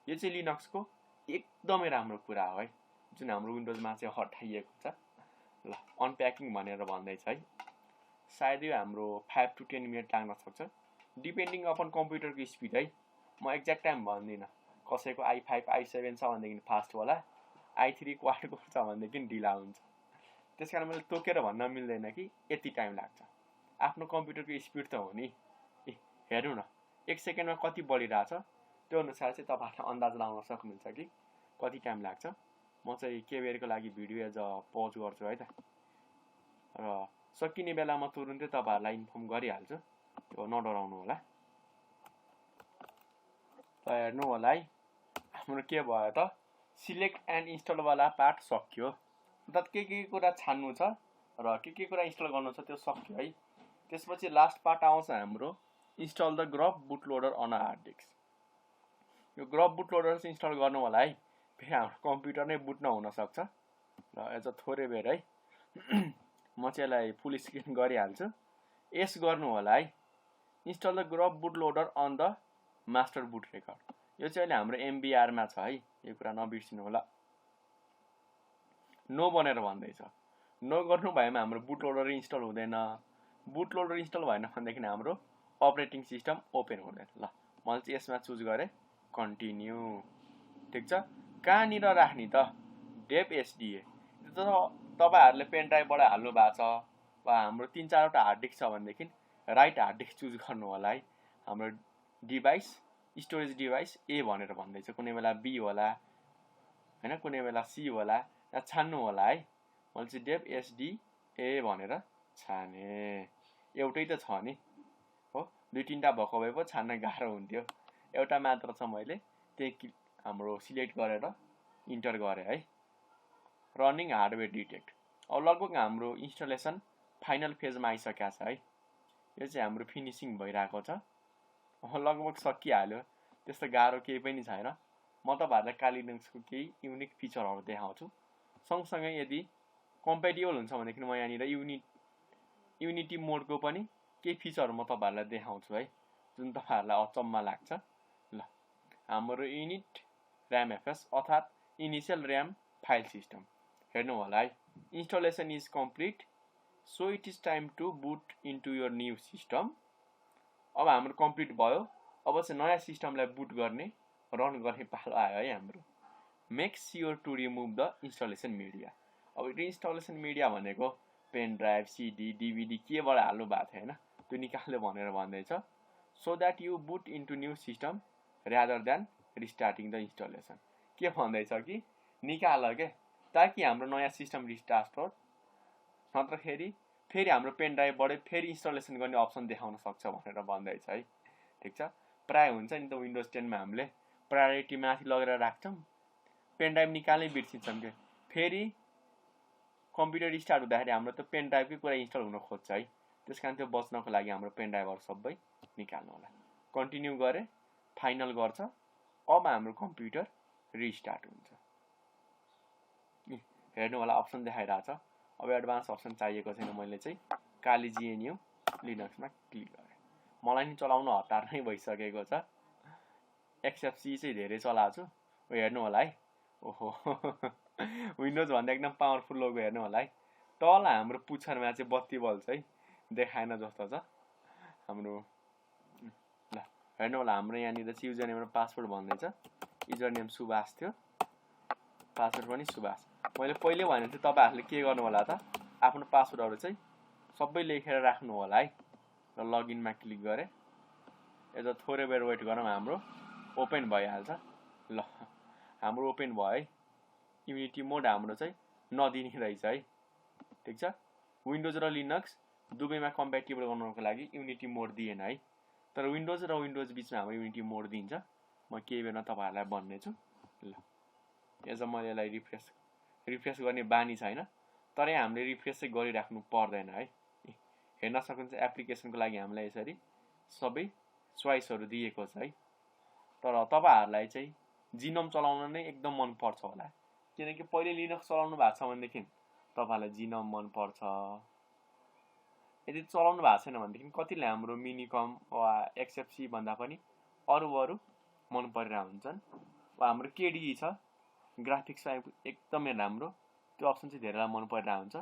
यो चाहिँ लिनक्सको एकदमै राम्रो कुरा हो है, जुन हाम्रो विन्डोजमा चाहिँ हटाइएको छ। ल अनप्याकिङ भनेर भन्दैछ है, सायद यो हाम्रो 5 to 10 मिनट लाग्न सक्छ, डिपेन्डिङ अपन कम्प्युटरको स्पिड है। म एक्ज्याक्ट टाइम भन्दिनँ, कसैको i5 i7 छ भनेदेखि फास्ट होला, i3 क्वाड कोर छ भनेदेखि ढिला हुन्छ। त्यस कारण मैले तोकेर भन्न मिल्दैन कि यति टाइम लाग्छ, आफ्नो कम्प्युटरको स्पिड त हो नि। हेर्नु न 1 सेकेन्डमा कति बढिरहेछ, त्यो अनुसार चाहिँ तपाईँहरूले अन्दाज लगाउन सक्नुहुन्छ कि कति टाइम लाग्छ। म चाहिँ के बेरको लागि भिडियो एज अ पज गर्छु है त, र सकिने बेला म तुरुन्तै तपाईँहरूलाई इन्फर्म गरिहाल्छु, त्यो नडराउनु होला। हेर्नु होला है, हाम्रो के भयो त, सिलेक्ट एन्ड इन्स्टलवाला पार्ट सक्यो। अर्थात् के कुरा छान्नु छ र के कुरा इन्स्टल गर्नु छ त्यो सक्यो है। त्यसपछि लास्ट पार्ट आउँछ हाम्रो install the GRUB bootloader on hard disk. यो ग्रब बुटलोडर चाहिँ इन्स्टल गर्नु होला है, फेरि हाम्रो कम्प्युटर नै बुट नहुन सक्छ। ल एज थोरै बेर है म चाहिँ यसलाई फुल स्क्रिन गरिहाल्छु। यस गर्नु होला है, install the GRUB bootloader on the master boot record. यो चाहिँ अहिले हाम्रो एमबिआरमा छ है, यो कुरा नबिर्सिनु होला। नो भनेर भन्दैछ, नो गर्नु भएमा हाम्रो बुटलोडर इन्स्टल हुँदैन। बुटलोडर इन्स्टल भएन भनेदेखि हाम्रो अपरेटिङ सिस्टम ओपन हुँदैन। ल मैले चाहिँ यसमा चुज गरेँ कन्टिन्यू। ठिक छ, कहाँनिर राख्ने त डेप एसडिए। तपाईँहरूले पेन ड्राइभबाट हाल्नु भएको छ वा हाम्रो 3-4वटा हार्ड डिस्क छ भनेदेखि राइट हार्ड डिस्क चुज गर्नु होला है। हाम्रो डिभाइस स्टोरेज डिभाइस ए भनेर भन्दैछ, कुनै बेला बी होला हैन, कुनै बेला सी होला, यहाँ छान्नु होला है। मैले चाहिँ डेप एसडिए भनेर छाने, एउटै त छ नि हो, 2-3टा भएको भए पो छान्न गाह्रो हुन्थ्यो। एउटा मात्र छ, मैले त्यही हाम्रो सिलेक्ट गरेर इन्टर गरेँ है। Running hardware detect. अब लगभग हाम्रो इन्स्टलेसन फाइनल फेजमा आइसकेको छ है। यो चाहिँ हाम्रो फिनिसिङ भइरहेको छ, लगभग सकिहाल्यो, त्यस्तो गाह्रो केही पनि छैन। म तपाईँहरूलाई काली लिनक्सको केही युनिक फिचरहरू देखाउँछु। सँगसँगै यदि कम्पेटिबल हुन्छ भनेदेखि म यहाँनिर युनिटी मोडको पनि केही फिचरहरू म तपाईँहरूलाई देखाउँछु है, जुन तपाईँहरूलाई अचम्म लाग्छ। ल हाम्रो युनिट ऱ्याम एफएस अर्थात् इनिसियल ऱ्याम फाइल सिस्टम हेर्नु होला है। Installation is complete, so it is time to boot into your new system. अब हाम्रो कम्प्लिट भयो, अब चाहिँ नयाँ सिस्टमलाई बुट गर्ने रन गर्ने पालो आयो है हाम्रो। Make sure to remove the installation media. अब इन्स्टलेसन मिडिया भनेको पेन ड्राइभ, सिडी, डिभिडी केबाट हाल्नु भएको थियो होइन, त्यो निकाल्यो भनेर भन्दैछ। So that you boot into new system rather than restarting the installation. के भन्दैछ कि निकाल के, ताकि हाम्रो नयाँ सिस्टम रिस्टार्ट होस्, नत्रखेरि फेरि हाम्रो पेन ड्राइभबाटै फेरि इन्स्टलेसन गर्ने अप्सन देखाउन सक्छ भनेर भन्दैछ है। ठिक छ, प्राय हुन्छ नि त विन्डोज 10मा हामीले प्रायोरिटी माथि लगेर राख्छौँ, पेन ड्राइभ निकाल्नै बिर्सिन्छौँ के, फेरि कम्प्युटर स्टार्ट हुँदाखेरि हाम्रो त पेन ड्राइभकै कुरा इन्स्टल हुन खोज्छ है। त्यस कारण त्यो बच्नको लागि हाम्रो पेन ड्राइभहरू सबै निकाल्नु होला। कन्टिन्यू गरेँ, फाइनल गर्छ। अब हाम्रो कम्प्युटर रिस्टार्ट हुन्छ। हेर्नु होला अप्सन देखाइरहेछ। अब एडभान्स अप्सन चाहिएको छैन, मैले चाहिँ काली जिएनयू लिनक्समा क्लिक गरेँ। मलाई नि चलाउन हतार नै भइसकेको छ, एक्सएफसी चाहिँ धेरै चलाएको छु। हेर्नु होला है, ओहो विन्डोज भन्दा एकदम पावरफुल लोगो हेर्नु होला है। तल हाम्रो पुच्छरमा चाहिँ बत्ती बल्छ है, देखाएन जस्तो छ हाम्रो। ल हेर्नु होला, हाम्रो यहाँनिर चाहिँ युजर नेम र पासवर्ड भन्दैछ। युजर नेम सुभाष थियो, पासवर्ड पनि सुभाष। मैले पहिले भनेको थिएँ तपाईँहरूले के गर्नु होला त, आफ्नो पासवर्डहरू चाहिँ सबै लेखेर राख्नु होला है। र लगइनमा क्लिक गरेँ, यता थोरै बेर वेट गरौँ, हाम्रो ओपन भइहाल्छ। ल हाम्रो ओपन भयो है। युनिटी मोड हाम्रो चाहिँ नदिने रहेछ है। ठिक छ, विन्डोज र लिनक्स दुवैमा कम्प्याटिबल गर्नको लागि युनिटी मोड दिएन है, तर विन्डोज र विन्डोज बिचमा हाम्रो युनिटी मोड दिन्छ। म केही बेरमा तपाईँहरूलाई भन्ने छु। ल एज मैले यसलाई रिफ्रेस गर्ने बानी छैन, तरै हामीले रिफ्रेस चाहिँ गरिराख्नु पर्दैन है। हेर्न सक्नुहुन्छ एप्लिकेसनको लागि हामीलाई यसरी सबै चोइसहरू दिएको छ है। तर तपाईँहरूलाई चाहिँ जिनोम चलाउन नै एकदम मनपर्छ होला, किनकि पहिले लिनक्स चलाउनु भएको छ भनेदेखि तपाईँहरूलाई जिनोम मनपर्छ। यदि चलाउनु भएको छैन भनेदेखि कतिले हाम्रो मिनिकम वा एक्सएफसी भन्दा पनि अरू मन परिरहेको हुन्छन्। वा हाम्रो केडी छ, ग्राफिक्स एकदमै राम्रो, त्यो अप्सन चाहिँ धेरैलाई मन परिरहेको हुन्छ।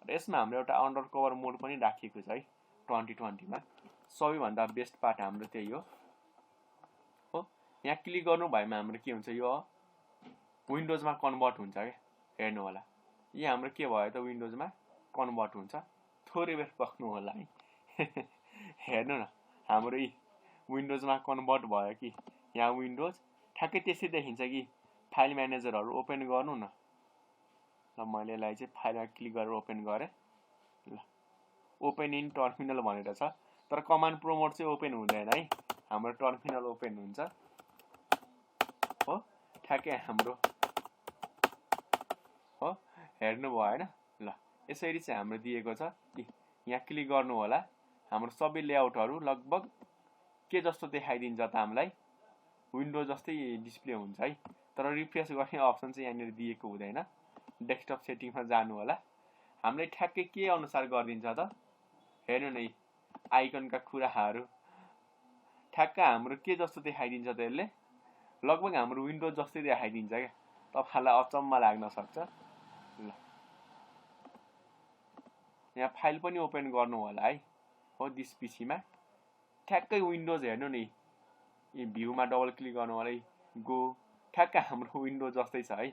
र यसमा हाम्रो एउटा अन्डर कभर मोड पनि राखिएको छ है 2020मा। सबैभन्दा बेस्ट पार्ट हाम्रो त्यही हो। यहाँ क्लिक गर्नु भएमा हाम्रो के हुन्छ, यो विन्डोजमा कन्भर्ट हुन्छ क्या। हेर्नु होला, यो हाम्रो के भयो त, विन्डोजमा कन्भर्ट हुन्छ। थोरै बेर पर्खनु होला है। हेर्नु न, हाम्रो विन्डोजमा कन्भर्ट भयो कि यहाँ विन्डोज ठ्याक्कै त्यसै देखिन्छ कि फाइल म्यानेजरहरू ओपन गर्नु न। ल मैले यसलाई चाहिँ फाइलमा क्लिक गरेर ओपन गरेँ। ल ओपन इन टर्मिनल भनेर छ, तर कमान्ड प्रोमोट चाहिँ ओपन हुँदैन है, हाम्रो टर्मिनल ओपन हुन्छ हो। ठ्याक्कै हाम्रो हो, हेर्नु भयो होइन। ल यसरी चाहिँ हाम्रो दिएको छ, यहाँ क्लिक गर्नु होला। हाम्रो सबै लेआउटहरू लगभग के जस्तो देखाइदिन्छ त हामीलाई, विन्डो जस्तै डिस्प्ले हुन्छ है। तर रिफ्रेस गर्ने अप्सन चाहिँ यहाँनिर दिएको हुँदैन। डेस्कटप सेटिङमा जानु होला। हामीले ठ्याक्कै के अनुसार गरिदिन्छ त, हेर्नु न आइकनका कुराहरू ठ्याक्क हाम्रो के जस्तो देखाइदिन्छ त यसले, लगभग हाम्रो विन्डो जस्तै देखाइदिन्छ क्या। तपाईँहरूलाई अचम्म लाग्न सक्छ। ल यहाँ फाइल पनि ओपन गर्नु होला है। हो दिस पीसीमा ठ्याक्कै विन्डोज हेर्नु नि, यी भ्यूमा डबल क्लिक गर्नु होला, गो ठ्याक्क हाम्रो विन्डो जस्तै छ है।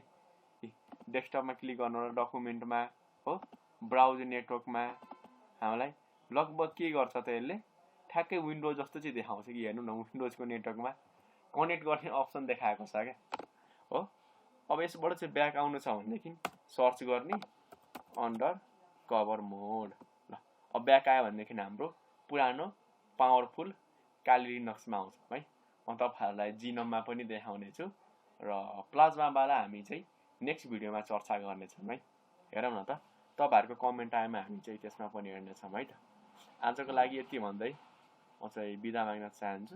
डेस्कटपमा क्लिक गर्नु होला, डकुमेन्टमा हो, ब्राउज नेटवर्कमा हामीलाई लगभग के गर्छ त यसले, ठ्याक्कै विन्डो जस्तो चाहिँ देखाउँछ कि। हेर्नु न विन्डोजको नेटवर्कमा कनेक्ट गर्ने अप्सन देखाएको छ क्या हो। अब यसबाट चाहिँ ब्याक आउनु छ भनेदेखि सर्च गर्ने अन्डर कभर मोड। ल अब ब्याक आयो भनेदेखि हाम्रो पुरानो पावरफुल काली लिनक्समा आउँछ है। म तपाईँहरूलाई जिनोममा पनि देखाउने छु र प्लाज्मावाला हामी चाहिँ नेक्स्ट भिडियोमा चर्चा गर्नेछौँ है। हेरौँ न त, तपाईँहरूको कमेन्ट आएमा हामी चाहिँ त्यसमा पनि हेर्नेछौँ है त। आजको लागि यति भन्दै म चाहिँ बिदा माग्न चाहन्छु।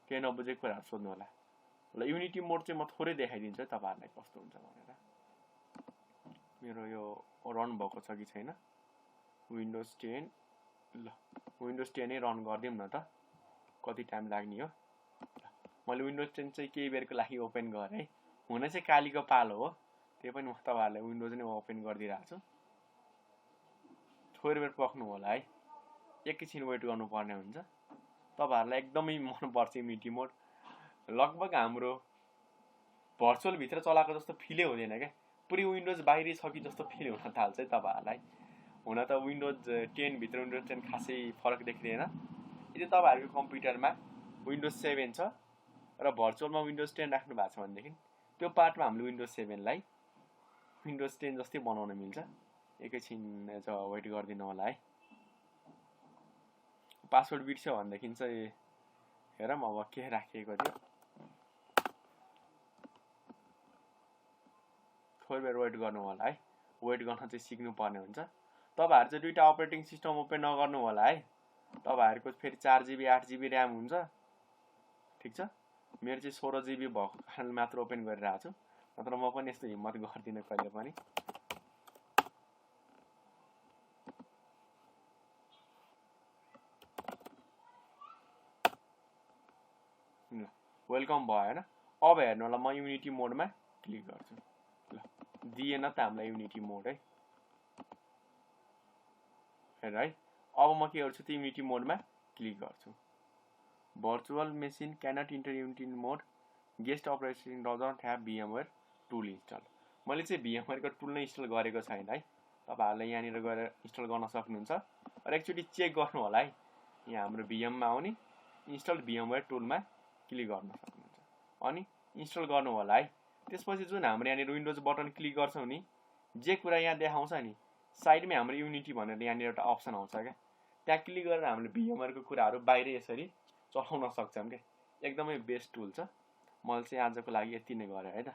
केही नबुझेको कुराहरू सोध्नु होला। ल युनिटी मोड चाहिँ म थोरै देखाइदिन्छु है तपाईँहरूलाई कस्तो हुन्छ भनेर। मेरो यो रन भएको छ कि छैन, विन्डोज 10। ल विन्डोज 10 नै रन गरिदिउँ न त, कति टाइम लाग्ने हो। मैले विन्डोज 10 चाहिँ केही बेरको लागि ओपन गरेँ है। हुन चाहिँ कालीको पालो हो, त्यही पनि म तपाईँहरूलाई विन्डोज नै ओपन गरिदिइरहेको छु। थोरै बेर पर्खनु होला है, एकैछिन वेट गर्नुपर्ने हुन्छ। तपाईँहरूलाई एकदमै मनपर्छ युनिटी मोड। लगभग हाम्रो भर्चुअलभित्र चलाएको जस्तो फिलै हुँदैन क्या, पुरै विन्डोज बाहिरै छ कि जस्तो फिल हुन थाल्छ है तपाईँहरूलाई। हुन त विन्डोज 10 भित्र विन्डोज 10 खासै फरक देखिँदैन। यदि तपाईँहरूको कम्प्युटरमा विन्डोज 7 छ र भर्चुअलमा विन्डोज 10 राख्नु भएको छ भनेदेखि त्यो पार्टमा हामीले विन्डोज 7लाई विन्डोज 10 जस्तै बनाउन मिल्छ। एकैछिन वेट गरिदिनु होला है। पासवर्ड बिर्स्यो भनेदेखि चाहिँ हेरौँ अब के राखिएको थियो। थोरै बेर वेट गर्नु होला है, वेट गर्न चाहिँ सिक्नु पर्ने हुन्छ। तपाईँहरू चाहिँ दुईवटा अपरेटिङ सिस्टम ओपन नगर्नु होला है। तपाईँहरूको फेरि 4 GB 8 GB ऱ्याम हुन्छ, ठिक छ। मेरो चाहिँ 16 GB भएको कारणले मात्र ओपन गरिरहेको छु, नत्र म पनि यस्तो हिम्मत गर्दिनँ कहिले पनि। वेलकम भयो होइन। अब हेर्नु होला, म युनिटी मोडमा क्लिक गर्छु। ल दिएन त हामीलाई युनिटी मोड है, हेर है। अब म के गर्छु त युनिटी मोडमा क्लिक गर्छु। Virtual machine cannot enter unity mode, guest operating doesn't have VMware tool install. मैले चाहिँ VMwareको टुल नै इन्स्टल गरेको छैन है। तपाईँहरूले यहाँनिर गएर इन्स्टल गर्न सक्नुहुन्छ र एकचोटि चेक गर्नु होला है। यहाँ हाम्रो VMमा आउने इन्स्टल VMware टुलमा क्लिक गर्न सक्नुहुन्छ अनि इन्स्टल गर्नु होला है। त्यसपछि जुन हाम्रो यहाँनिर विन्डोज बटन क्लिक गर्छौँ नि, जे कुरा यहाँ देखाउँछ नि साइडमै हाम्रो युनिटी भनेर यहाँनिर एउटा अप्सन आउँछ क्या, त्यहाँ क्लिक गरेर हामीले VMwareको कुराहरू बाहिर यसरी चलाउन सक्छौँ क्या। एकदमै बेस्ट टुल छ। मैले चाहिँ आजको लागि यति नै गरेँ है त।